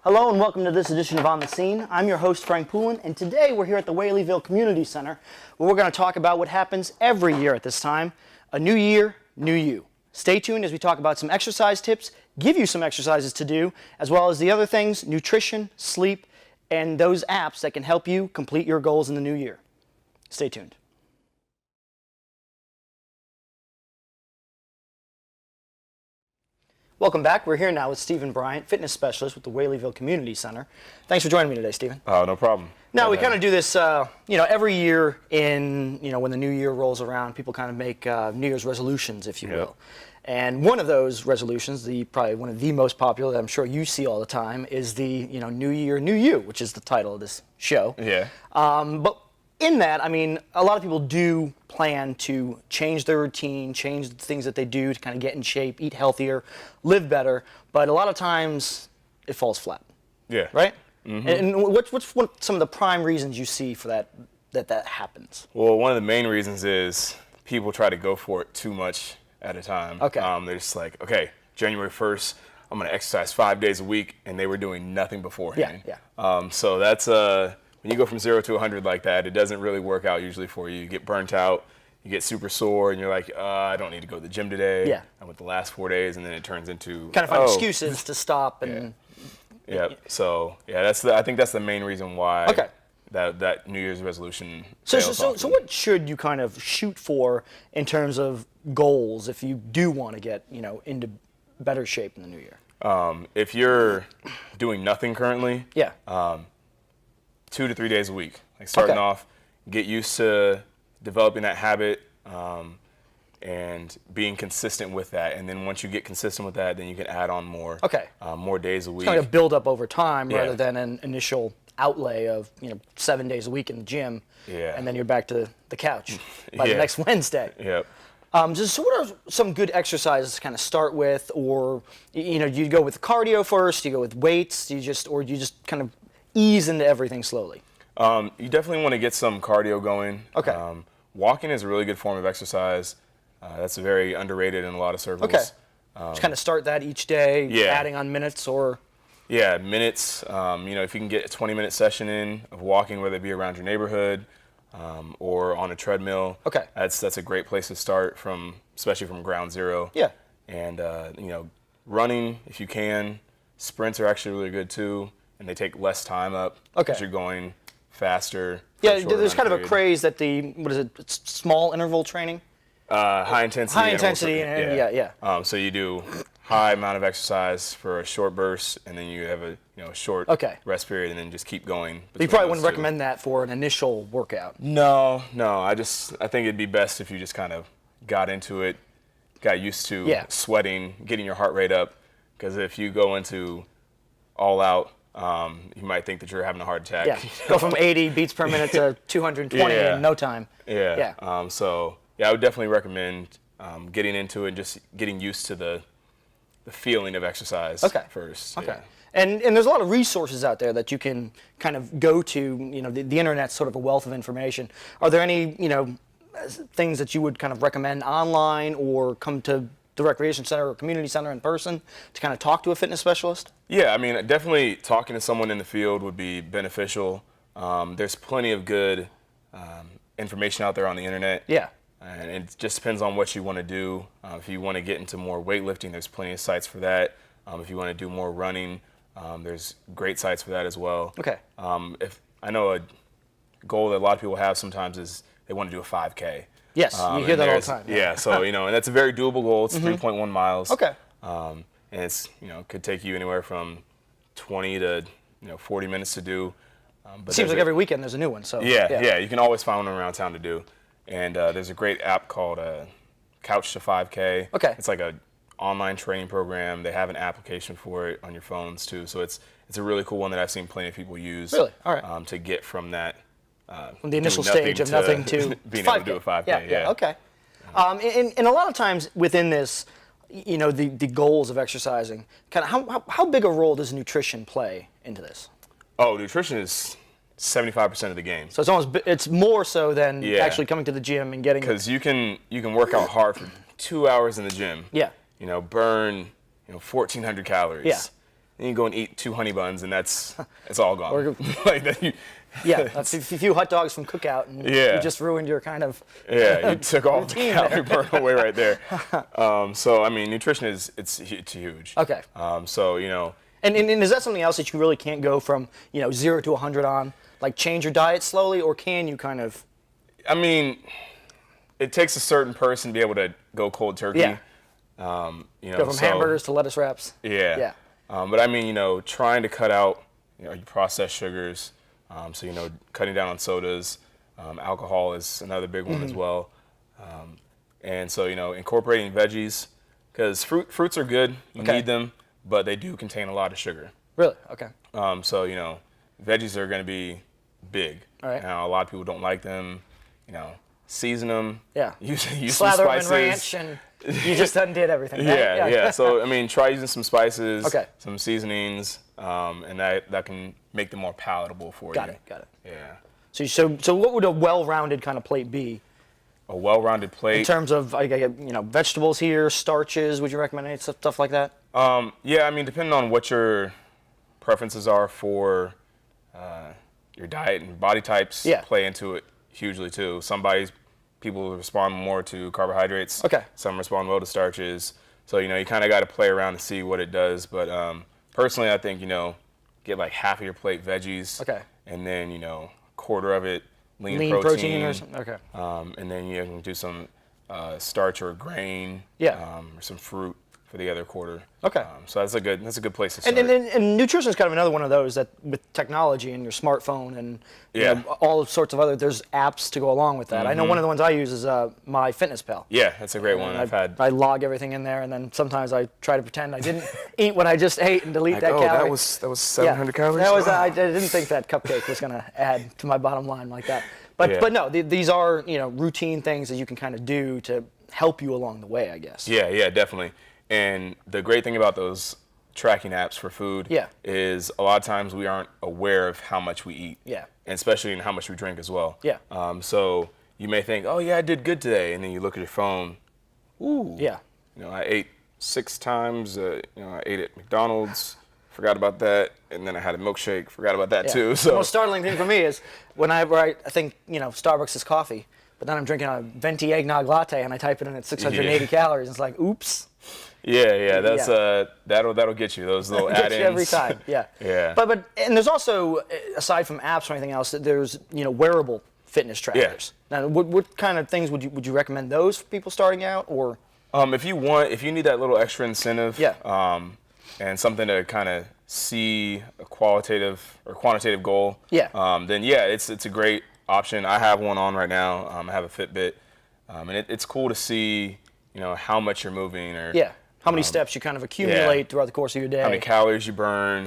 Hello and welcome to this edition of On the Scene. I'm your host, Frank Poulin, and today we're here at the Whaleyville Community Center where we're going to talk about what happens every year at this time, a new year, new you. Stay tuned as we talk about some exercise tips, give you some exercises to do, as well as the other things, nutrition, sleep, and those apps that can help you complete your goals in the new year. Stay tuned. Welcome back. We're here now with Stephen Bryant, fitness specialist with the Whaleyville Community Center. Thanks for joining me today, Stephen. Oh, no problem. Now, we kind of do this, every year in, when the new year rolls around, people kind of make New Year's resolutions, if you will. And one of those resolutions, probably one of the most popular that I'm sure you see all the time, is the, New Year, New You, which is the title of this show. Yeah. But in that, I mean, a lot of people do plan to change their routine, change the things that they do to kind of get in shape, eat healthier, live better. But a lot of times, it falls flat. Yeah. Right? Mm-hmm. And what's some of the prime reasons you see for that happens? Well, one of the main reasons is people try to go for it too much at a time. Okay. They're just like, okay, January 1st, I'm going to exercise 5 days a week, and they were doing nothing beforehand. Yeah. So that's when you go from 0 to 100 like that, it doesn't really work out usually for you. You get burnt out, you get super sore, and you're like, I don't need to go to the gym today. Yeah. I went the last 4 days, and then it turns into kind of find excuses to stop and. Yeah. So I think that's the main reason why. Okay. That New Year's resolution. So what should you kind of shoot for in terms of goals if you do want to get into better shape in the new year? If you're doing nothing currently, 2 to 3 days a week, like starting off, get used to developing that habit and being consistent with that. And then once you get consistent with that, then you can add on more. More days a week. It's kind of build up over time rather than an initial outlay of 7 days a week in the gym, and then you're back to the couch by the next Wednesday. Yep. So what are some good exercises to kind of start with, or do you go with cardio first? Do you go with weights? Do you just kind of ease into everything slowly? You definitely want to get some cardio going. Okay. Walking is a really good form of exercise. That's very underrated in a lot of circles. Okay. Just kind of start that each day, adding on minutes or. Yeah, minutes. If you can get a 20-minute session in of walking, whether it be around your neighborhood or on a treadmill. Okay. That's a great place to start especially from ground zero. Yeah. And running if you can. Sprints are actually really good too, and they take less time up. Okay. Because you're going faster. Yeah, there's kind of a craze that it's small interval training. High intensity. High intensity. Yeah. So you do high amount of exercise for a short burst, and then you have a short rest period, and then just keep going. You probably wouldn't recommend that for an initial workout. No. I think it'd be best if you just kind of got into it, got used to sweating, getting your heart rate up. Because if you go into all out, you might think that you're having a heart attack. Yeah. Go from 80 beats per minute to 220 in no time. Yeah. I would definitely recommend getting into it and just getting used to the feeling of exercise first. Okay. Yeah. And there's a lot of resources out there that you can kind of go to. The internet's sort of a wealth of information. Are there any, things that you would kind of recommend online or come to the recreation center or community center in person to kind of talk to a fitness specialist? Yeah, I mean, definitely talking to someone in the field would be beneficial. There's plenty of good information out there on the internet. Yeah. And it just depends on what you want to do. If you want to get into more weightlifting, there's plenty of sites for that. If you want to do more running, there's great sites for that as well. Okay. If I know a goal that a lot of people have sometimes is they want to do a 5K. Yes, you hear that all the time. Yeah, so and that's a very doable goal. It's 3.1 miles. Okay. And it's could take you anywhere from 20 to 40 minutes to do. But seems like every weekend there's a new one. So yeah, you can always find one around town to do. And there's a great app called Couch to 5K. Okay. It's like a online training program. They have an application for it on your phones too. So it's a really cool one that I've seen plenty of people use. Really? All right. To get from that. From the initial stage of nothing to being able to do a 5K. Yeah. Okay. And a lot of times within this, the goals of exercising, kind of how big a role does nutrition play into this? Oh, nutrition is 75% of the game. So it's more so than actually coming to the gym and getting. Because you can work out hard for 2 hours in the gym. Yeah. Burn 1,400 calories. Yeah. and you go and eat 2 honey buns, and it's all gone. Like that. Yeah, that's a few hot dogs from Cookout, and you just ruined your kind of you took all the calorie burn away right there. So I mean, nutrition it's huge. Okay. So you know. And is that something else that you really can't go from 0 to 100 on? Like change your diet slowly, or can you kind of? I mean, it takes a certain person to be able to go cold turkey. Yeah. Go from hamburgers to lettuce wraps. Yeah. Yeah. But I mean, trying to cut out your processed sugars. So cutting down on sodas, alcohol is another big one as well, and so incorporating veggies, because fruits are good, you need them, but they do contain a lot of sugar. Really? Okay. So veggies are going to be big. All right. Now a lot of people don't like them. Season them. Yeah. Use Slather some spices. them in ranch, and you just undid everything. Right? Yeah. So I mean, try using some spices, some seasonings, and that can make them more palatable for you. Got it. Yeah. So what would a well-rounded kind of plate be? A well-rounded plate. In terms of vegetables here, starches. Would you recommend any stuff like that? Yeah. I mean, depending on what your preferences are for your diet and body types, play into it hugely too. People respond more to carbohydrates. Okay. Some respond well to starches. So you kind of got to play around to see what it does. But personally, I think get like half of your plate veggies. Okay. And then quarter of it lean protein or something. Okay. And then you can do some starch or grain. Yeah. Or some fruit for the other quarter. Okay. So that's a good place to start. And nutrition is kind of another one of those that with technology and your smartphone and all sorts of other, there's apps to go along with that. I know one of the ones I use is MyFitnessPal. Yeah, that's a great one. I log everything in there, and then sometimes I try to pretend I didn't eat what I just ate and delete that calorie. That was 700 calories. That was I didn't think that cupcake was going to add to my bottom line like that. But no, these are routine things that you can kind of do to help you along the way, I guess. Yeah, definitely. And the great thing about those tracking apps for food is a lot of times we aren't aware of how much we eat. Yeah. And especially in how much we drink as well. Yeah. So you may think, oh yeah, I did good today, and then you look at your phone. Ooh. Yeah. I ate 6 times. I ate at McDonald's. Forgot about that, and then I had a milkshake. Forgot about that too. So the most startling thing for me is whenever I think Starbucks is coffee, but then I'm drinking a venti eggnog latte and I type it in at 680 calories. And it's like, oops. Yeah, that's that'll get you those little add-ins. Get you every time. Yeah. Yeah. But there's also, aside from apps or anything else, there's wearable fitness trackers. Now, what kind of things would you recommend those for people starting out, or? If you need that little extra incentive. And something to kind of see a qualitative or quantitative goal. Then it's a great option. I have one on right now. I have a Fitbit, and it's cool to see how much you're moving or how many steps you kind of accumulate throughout the course of your day. How many calories you burn.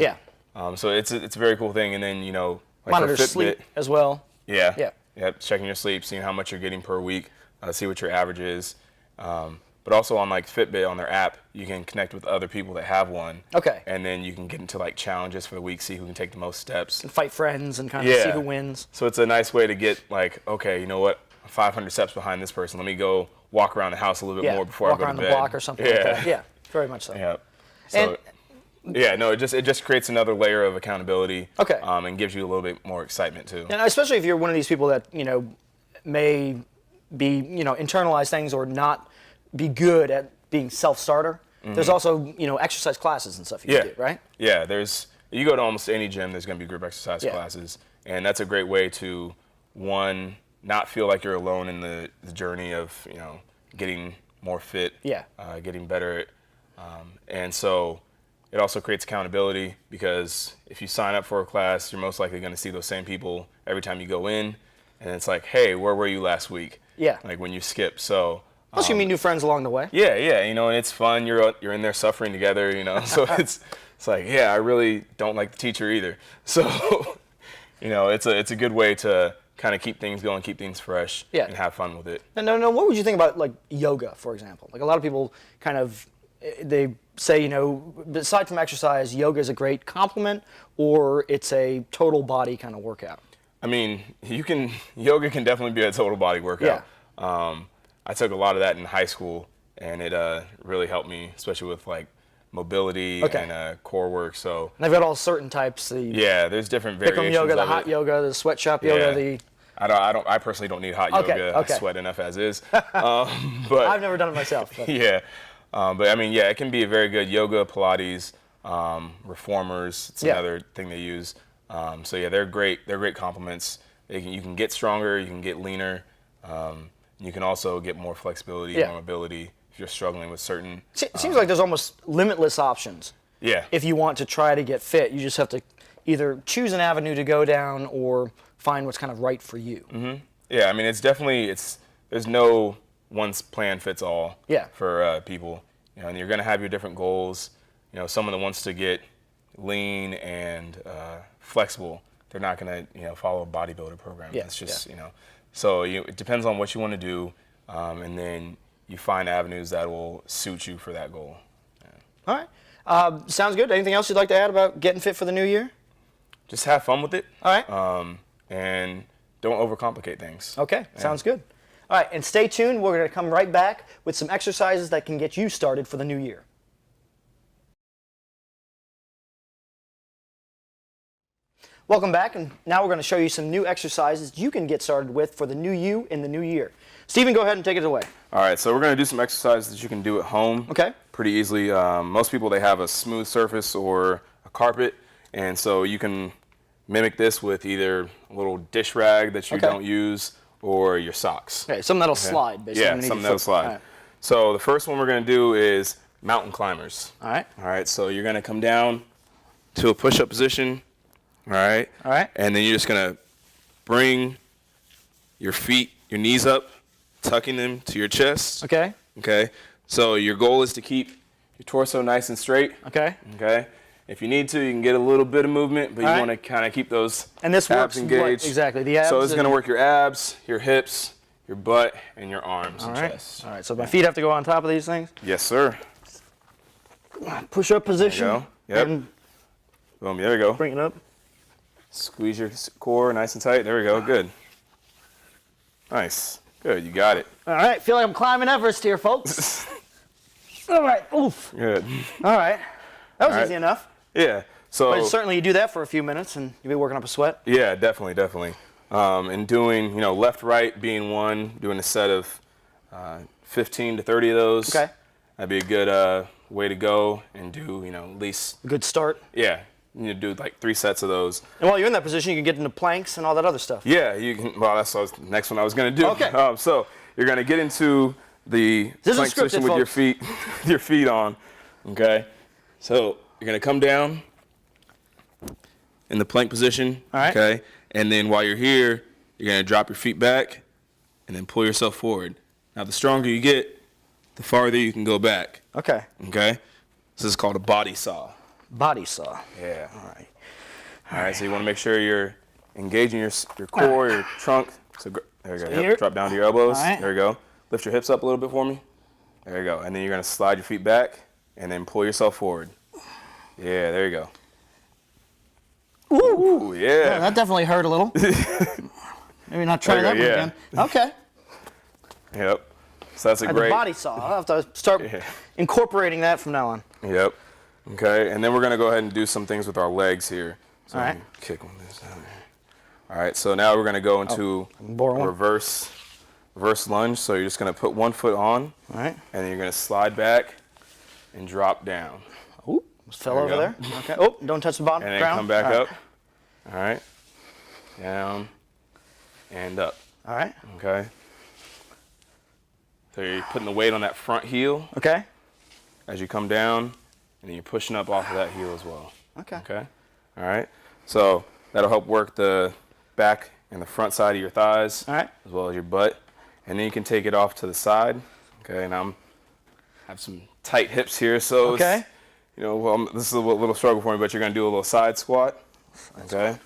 So it's a very cool thing. And then like monitor sleep as well. Yeah. Checking your sleep, seeing how much you're getting per week, see what your average is. But also on like Fitbit on their app, you can connect with other people that have one. Okay. And then you can get into like challenges for the week, see who can take the most steps. And fight friends and kind of see who wins. So it's a nice way to get like, okay, you know what, 500 steps behind this person. Let me go walk around the house a little bit more before I go to bed. Walk around the block or something like that. Yeah, very much so. Yeah. So, it just creates another layer of accountability. Okay. And gives you a little bit more excitement too. And especially if you're one of these people that may be internalize things or not be good at being self-starter. There's also exercise classes and stuff you can do, right? Yeah, you go to almost any gym, there's going to be group exercise classes, and that's a great way to not feel like you're alone in the journey of getting more fit, getting better, and so it also creates accountability, because if you sign up for a class, you're most likely going to see those same people every time you go in, and it's like, hey, where were you last week? Like when you skip. So plus you meet new friends along the way. Yeah, and it's fun. You're in there suffering together, So it's like, I really don't like the teacher either. So it's a good way to kind of keep things going, keep things fresh, and have fun with it. No. What would you think about like yoga, for example? Like a lot of people kind of they say, aside from exercise, yoga is a great complement, or it's a total body kind of workout. I mean, yoga can definitely be a total body workout. I took a lot of that in high school, and it really helped me, especially with like mobility and core work. So and they've got all certain types. Yeah, there's different variations. Bikram yoga, the hot yoga, the sweatshop yoga. I personally don't need hot yoga. I sweat enough as is. But I've never done it myself. But. Yeah, but I mean, yeah, it can be a very good yoga, Pilates, reformers. It's another thing they use. So yeah, they're great. They're great complements. You can get stronger. You can get leaner. You can also get more flexibility, more mobility if you're struggling with certain. It seems like there's almost limitless options. Yeah. If you want to try to get fit, you just have to either choose an avenue to go down or find what's kind of right for you. Mm-hmm. Yeah, I mean, there's no one plan fits all for people. You know, and you're going to have your different goals. You know, someone that wants to get lean and flexible, they're not going to follow a bodybuilder program. Yeah. It's just so it depends on what you want to do, and then you find avenues that will suit you for that goal. Yeah. All right. Sounds good. Anything else you'd like to add about getting fit for the new year? Just have fun with it. All right. And don't overcomplicate things. Okay. Sounds good. All right. And stay tuned. We're going to come right back with some exercises that can get you started for the new year. Welcome back, and now we're going to show you some new exercises you can get started with for the new you in the new year. Stephen, go ahead and take it away. All right, so we're going to do some exercises that you can do at home. Okay. Pretty easily. Most people, they have a smooth surface or a carpet, and so you can mimic this with either a little dish rag that you don't use or your socks. Okay, something that'll slide, basically. Yeah, something that'll slide. Right. So the first one we're going to do is mountain climbers. All right. All right, so you're going to come down to a push-up position. All right. All right. And then you're just going to bring your knees up, tucking them to your chest. Okay. Okay. So your goal is to keep your torso nice and straight. Okay. Okay. If you need to, you can get a little bit of movement, but you want to kind of keep those abs engaged. Exactly. The abs. So it's going to work your abs, your hips, your butt, and your arms and chest. All right. So my feet have to go on top of these things? Yes, sir. Push-up position. There you go. Yep. And boom. There we go. bring it up. Squeeze your core nice and tight. There we go. Good. Nice. Good. You got it. All right. Feel like I'm climbing Everest here, folks. All right. Oof. Good. All right. That was easy enough. Yeah. So. But certainly you do that for a few minutes and you'll be working up a sweat. Yeah, definitely. And doing, left, right being one, doing a set of 15 to 30 of those. Okay. That'd be a good way to go and do, at least. A good start. Yeah. You do like 3 sets of those. And while you're in that position, you can get into planks and all that other stuff. Yeah, you can. Well, that's the next one I was going to do. Okay. So you're going to get into the plank position with your feet on. Okay. So you're going to come down in the plank position. All right. Okay. And then while you're here, you're going to drop your feet back and then pull yourself forward. Now, the stronger you get, the farther you can go back. Okay. Okay. This is called a body saw. Body saw. Yeah. All right. All right, so you want to make sure you're engaging your core, your trunk. So there you go. Yep. Drop down to your elbows. All right. There you go. Lift your hips up a little bit for me. There you go. And then you're going to slide your feet back and then pull yourself forward. Yeah, there you go. Ooh. Yeah. That definitely hurt a little. Maybe not try that one again. Okay. Yep. So that's a great. The body saw. I'll have to start incorporating that from now on. Yep. Okay, and then we're going to go ahead and do some things with our legs here. So all right. Kick on this out here. All right, so now we're going to go into reverse lunge. So you're just going to put one foot on. All right. And then you're going to slide back and drop down. Ooh, fell over there. Okay. Oh, don't touch the bottom. And then ground. come back up. All right. Down and up. All right. Okay. So you're putting the weight on that front heel. Okay. As you come down. And then you're pushing up off of that heel as well. Okay. Okay. All right. So that'll help work the back and the front side of your thighs. All right. As well as your butt. And then you can take it off to the side. Okay. And I have some tight hips here, so okay. This is a little struggle for me, but you're gonna do a little side squat. Okay.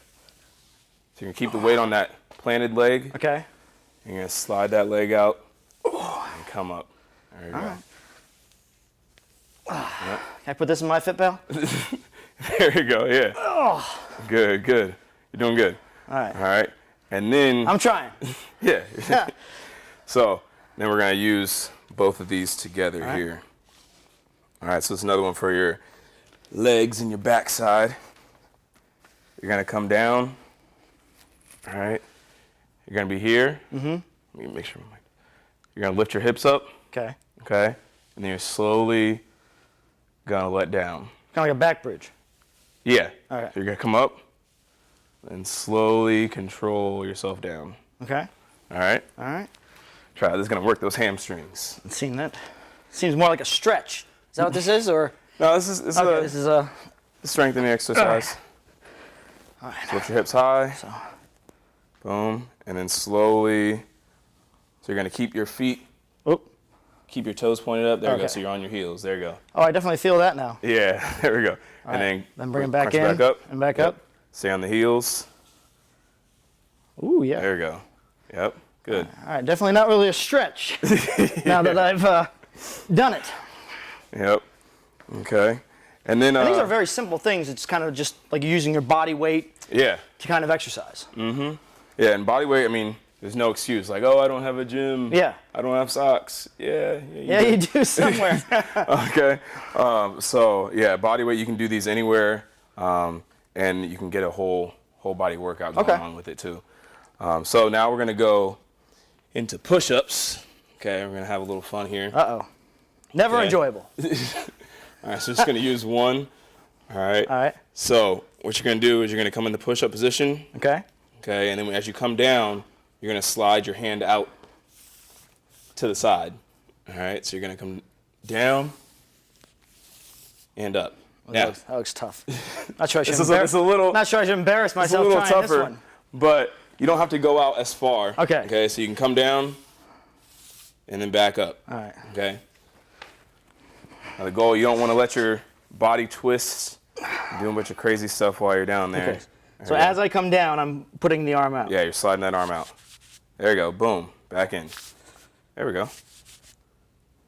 So you can keep the weight on that planted leg. Okay. You're gonna slide that leg out and come up. There you go. Right. Yep. Can I put this in my FitPal? There you go, yeah. Oh. Good. You're doing good. All right. All right. And then... I'm trying. Yeah. So then we're going to use both of these together here. All right, so it's another one for your legs and your backside. You're gonna come down. All right. You're gonna be here. Let me make sure. You're gonna lift your hips up. Okay. Okay. And then you're slowly gonna let down. Kind of like a back bridge. Yeah. All right. So you're gonna come up and slowly control yourself down. Okay. All right. All right. Try. This is gonna work those hamstrings. I've seen that. Seems more like a stretch. Is that what this is, or? No, this is a strengthening exercise. All right. So lift your hips high. So. Boom. And then slowly. So you're gonna keep your feet. Keep your toes pointed up. There you go. So you're on your heels. There you go. Oh, I definitely feel that now. Yeah. There we go. All and right. then bring it back in. Back up. And back up. Stay on the heels. Ooh, yeah. There you go. Yep. Good. All right. Definitely not really a stretch. Now that I've done it. Yep. Okay. And then these are very simple things. It's kind of just like using your body weight. Yeah. To kind of exercise. Mm-hmm. Yeah, and body weight. I mean, there's no excuse. Like, oh, I don't have a gym. Yeah. I don't have socks. Yeah. You do somewhere. Okay. So yeah, body weight. You can do these anywhere, and you can get a whole body workout going on with it too. So now we're gonna go into push-ups. Okay, we're gonna have a little fun here. Uh-oh. Never enjoyable. All right, so just gonna use one. All right. All right. So what you're gonna do is you're gonna come in the push-up position. Okay. Okay, and then as you come down, you're gonna slide your hand out to the side. All right, so you're gonna come down and up. That looks tough. Not sure I should not sure I should embarrass myself it's a little trying tougher, this one. but you don't have to go out as far. Okay. Okay, so you can come down and then back up. All right. Okay. Now the goal, you don't want to let your body twist, doing a bunch of crazy stuff while you're down there. Okay. So as I come down, I'm putting the arm out. Yeah, you're sliding that arm out. There you go. Boom. Back in. There we go.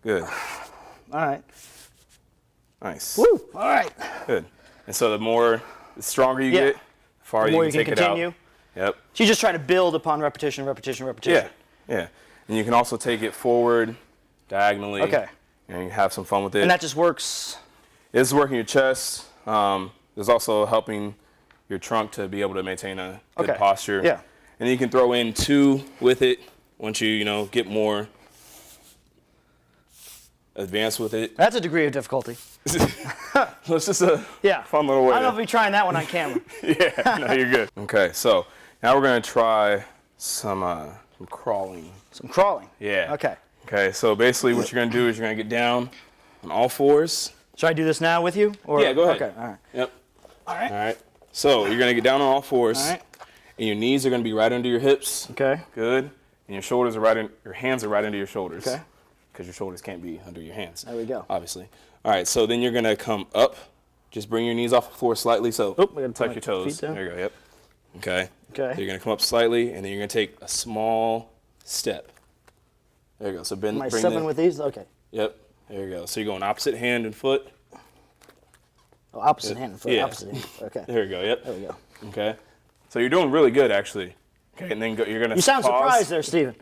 Good. All right. Nice. Woo. All right. Good. And so the stronger you get, the farther you can take continue. it out. Yep. So you just try to build upon repetition. Yeah. Yeah. And you can also take it forward, diagonally. Okay. And you have some fun with it. And that just works. It's working your chest. There's also helping your trunk to be able to maintain a good posture. Yeah. And you can throw in 2 with it once you get more advanced with it. That's a degree of difficulty. So it's just a fun little way. I don't know if we're trying that one on camera. Yeah, no, you're good. Okay, so now we're gonna try some crawling. Some crawling. Yeah. Okay. Okay, so basically what you're gonna do is you're gonna get down on all fours. Should I do this now with you? Or? Yeah, go ahead. Okay. All right. Yep. All right. All right. So you're gonna get down on all fours. All right. And your knees are gonna be right under your hips. Okay. Good. And your shoulders are your hands are right under your shoulders. Okay. Because your shoulders can't be under your hands. There we go. Obviously. All right, so then you're gonna come up. Just bring your knees off the floor slightly. So tuck your toes. There you go. Yep. Okay. Okay. So you're gonna come up slightly, and then you're gonna take a small step. There you go. So bring. Am I 7 with these? Okay. Yep. There you go. So you're going opposite hand and foot. Oh, opposite hand and foot. Yeah. Opposite hand. Okay. There you go. Yep. There we go. Okay. So you're doing really good, actually. Okay, and then you're gonna. You sound pause. surprised there, Steven.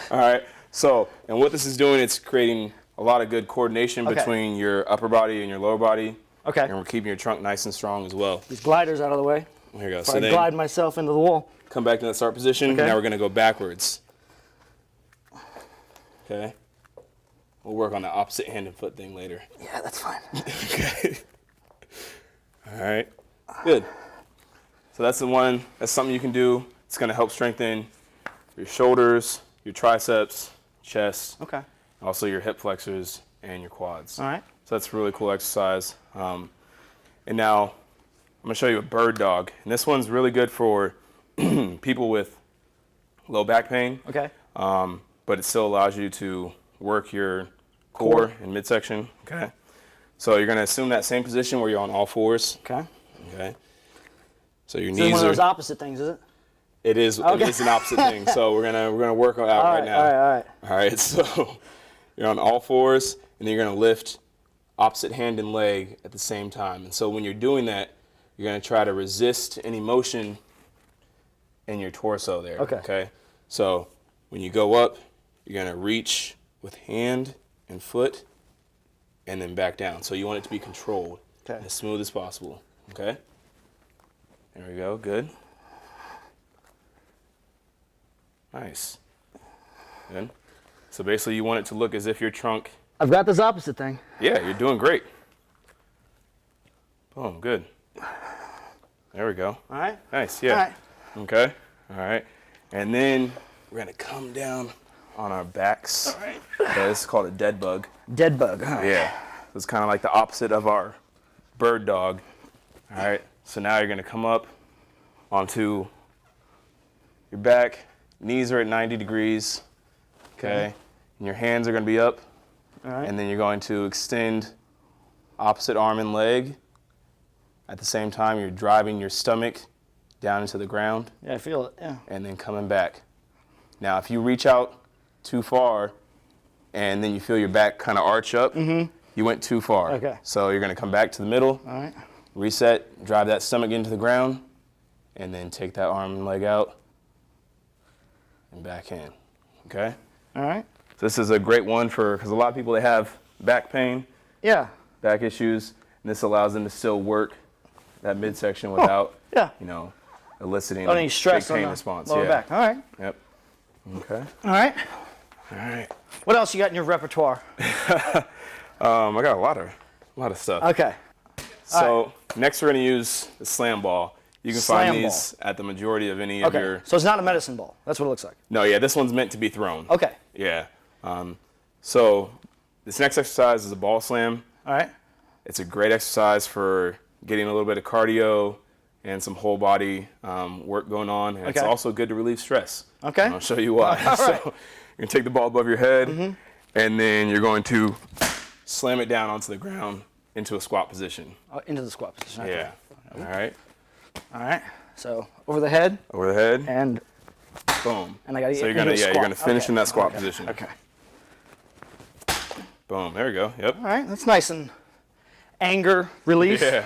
All right. So, and what this is doing, it's creating a lot of good coordination between your upper body and your lower body. Okay. And we're keeping your trunk nice and strong as well. These gliders out of the way. There you go. So I glide myself into the wall. Come back to that start position. Okay. Now we're gonna go backwards. Okay. We'll work on the opposite hand and foot thing later. Yeah, that's fine. Okay. All right. Good. So that's something you can do. It's gonna help strengthen your shoulders, your triceps, chest. Okay. Also your hip flexors and your quads. All right. So that's a really cool exercise. And now I'm gonna show you a bird dog. And this one's really good for people with low back pain. Okay. But it still allows you to work your core and midsection. Okay. So you're gonna assume that same position where you're on all fours. Okay. Okay. So your This knees is one of are. those opposite things, is it? It is. Okay. It is an opposite thing. So we're gonna work on out right now. All right. All right. So you're on all fours, and then you're gonna lift opposite hand and leg at the same time. And so when you're doing that, you're gonna try to resist any motion in your torso there. Okay. Okay. So when you go up, you're gonna reach with hand and foot, and then back down. So you want it to be controlled, as smooth as possible, okay? There we go, good. Nice. Good. So basically you want it to look as if your trunk... I've got this opposite thing. Yeah, you're doing great. Boom, good. There we go. All right. Nice, yeah. All right. Okay, all right. And then we're gonna come down on our backs. All right. Okay, this is called a dead bug. Dead bug, huh? Yeah. So it's kind of like the opposite of our bird dog. All right. So now you're gonna come up onto your back. Knees are at 90 degrees. Okay. And your hands are gonna be up. All right. And then you're going to extend opposite arm and leg. At the same time, you're driving your stomach down into the ground. Yeah, I feel it, yeah. And then coming back. Now, if you reach out too far and then you feel your back kind of arch up, you went too far. Okay. So you're going to come back to the middle, All right. reset, drive that stomach into the ground, and then take that arm and leg out and back in. Okay? All right. So this is a great one because a lot of people, they have back pain, back issues, and this allows them to still work that midsection without, eliciting any stress big pain on the response. lower back. All right. Yep. Okay. All right. All right. What else you got in your repertoire? I got a lot of stuff. Okay. So next we're going to use the slam ball. You can find these at the majority of any of your... So it's not a medicine ball. That's what it looks like. No, yeah, this one's meant to be thrown. Okay. Yeah. So this next exercise is a ball slam. All right. It's a great exercise for getting a little bit of cardio and some whole body work going on. And it's also good to relieve stress. Okay. And I'll show you why. All right. So you're going to take the ball above your head, and then you're going to slam it down onto the ground into a squat position. Into the squat position. Okay. Yeah. All right. All right. So over the head. Over the head. And boom. And I got to So you're gonna finish in that squat position. Okay. Boom. There we go. Yep. All right. That's nice and anger relief. Yeah.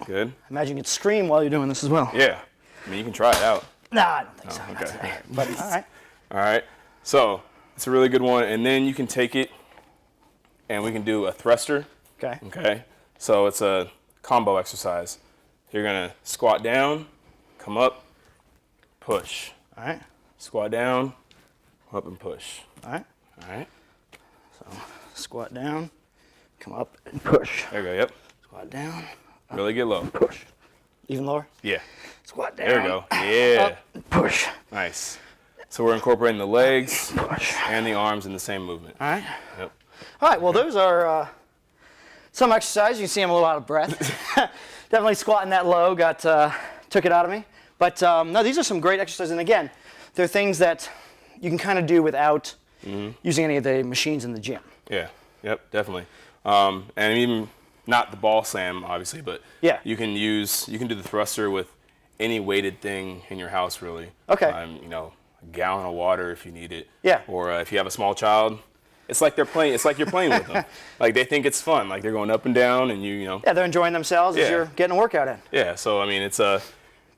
Good. I imagine you could scream while you're doing this as well. Yeah. I mean, you can try it out. Nah, I don't think so. Okay. Not today. But all right. All right. So it's a really good one, and then you can take it, and we can do a thruster. Okay. Okay. So it's a combo exercise. You're gonna squat down, come up, push. All right. Squat down, come up and push. All right. All right. So squat down, come up and push. There you go. Yep. Squat down. Really get low. Push. Even lower? Yeah. Squat down. There we go. Yeah. Up and push. Nice. So we're incorporating the legs Push. and the arms in the same movement. All right. Yep. All right. Well, those are some exercises. You can see I'm a little out of breath. Definitely squatting that low took it out of me. But no, these are some great exercises. And again, they're things that you can kind of do without using any of the machines in the gym. Yeah. Yep. Definitely. And even not the ball slam, obviously, but you can do the thruster with any weighted thing in your house, really. Okay. A gallon of water if you need it. Yeah. Or if you have a small child, it's like they're playing. It's like you're playing with them. Like they think it's fun. Like they're going up and down, and Yeah, they're enjoying themselves as you're getting a workout in. Yeah. So I mean, it's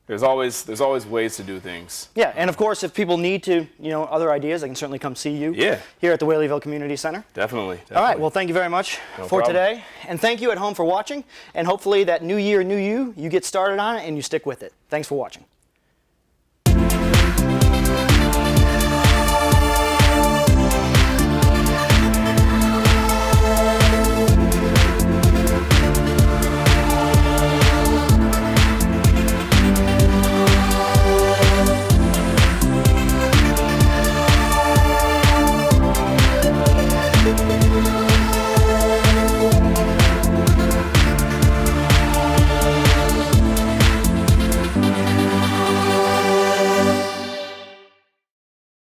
there's always ways to do things. Yeah, and of course, if people need to, other ideas, they can certainly come see you. Yeah. Here at the Whaleyville Community Center. Definitely. All right. Well, thank you very much for problem. today, and thank you at home for watching. And hopefully, that new year, new you get started on it and you stick with it. Thanks for watching.